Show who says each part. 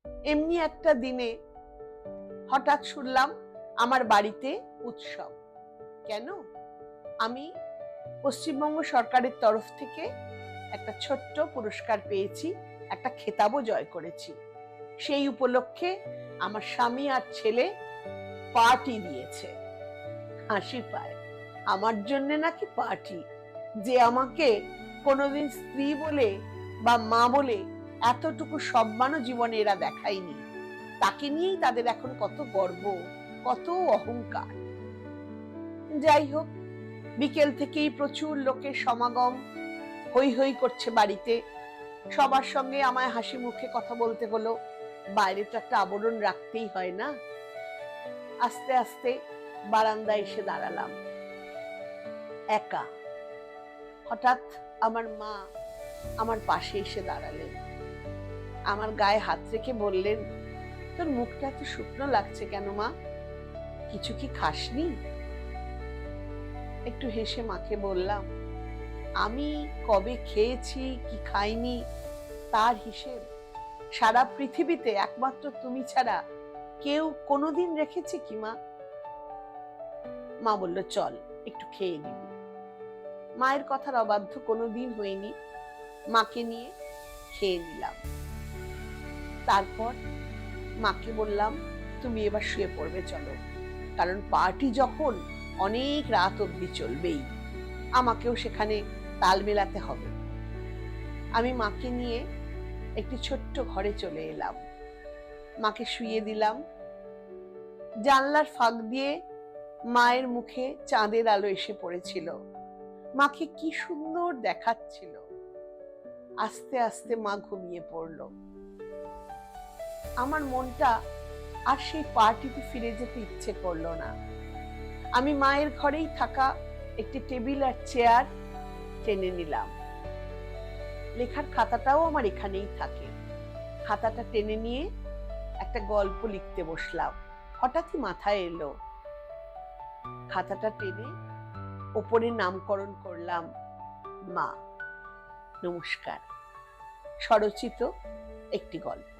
Speaker 1: এমনি একটা দিনে হঠাৎ শুনলাম আমার বাড়িতে উৎসব। কেন? আমি পশ্চিমবঙ্গ সরকারের তরফ থেকে একটা ছোট্ট পুরস্কার পেয়েছি, একটা খেতাবও জয় করেছি। সেই উপলক্ষে আমার স্বামী আর ছেলে পার্টি দিয়েছে। হাসি পায়, আমার জন্য নাকি পার্টি! যে আমাকে কোনোদিন স্ত্রী বলে বা মা বলে এতটুকু সম্মানও জীবনে এরা দেখায়নি, তাকে নিয়েই তাদের এখন কত গর্ব, কত অহংকার। যাই হোক, বিকেল থেকেই প্রচুর লোকের সমাগম, হৈ হৈ করছে বাড়িতে। সবার সঙ্গে আমায় হাসি মুখে কথা বলতে হলো, বাইরে তো একটা আবরণ রাখতেই হয় না। আস্তে আস্তে বারান্দায় এসে দাঁড়ালাম, একা। হঠাৎ আমার মা আমার পাশে এসে দাঁড়ালেন, আমার গায়ে হাত রেখে বললেন, তোর মুখটা এত শুকনো লাগছে কেন মা? কিছু কি খাসনি? একটু হেসে মাকে বললাম, আমি কবে খেয়েছি কি খাইনি তার হিসেব সারা পৃথিবীতে একমাত্র তুমি ছাড়া কেউ কোনোদিন রেখেছে কি মা? মা বলল, চল একটু খেয়ে নিবি। মায়ের কথার অবাধ্য কোনোদিন হইনি, মাকে নিয়ে খেয়ে নিলাম। তারপর মাকে বললাম, তুমি এবার শুয়ে পড়বে, চলো, কারণ পার্টি যখন অনেক রাত অবধি চলবেই, আমাকেও সেখানে তাল মেলাতে হবে। আমি মাকে নিয়ে একটি ছোট্ট ঘরে চলে এলাম, মাকে শুইয়ে দিলাম। জানলার ফাঁক দিয়ে মায়ের মুখে চাঁদের আলো এসে পড়েছিল, মাকে কি সুন্দর দেখাচ্ছিল। আস্তে আস্তে মা ঘুমিয়ে পড়ল। আমার মনটা আর সেই পার্টিতে ফিরে যেতে ইচ্ছে করলো না। আমি মায়ের ঘরেই থাকা একটি টেবিল আর চেয়ার টেনে নিলাম। লেখার খাতাটাও আমার এখানেই থাকে। খাতাটা টেনে নিয়ে একটা গল্প লিখতে বসলাম। হঠাৎই মাথায় এলো, খাতাটা টেনে ওপরে নামকরণ করলাম, মা। নমস্কার। স্বরচিত একটি গল্প।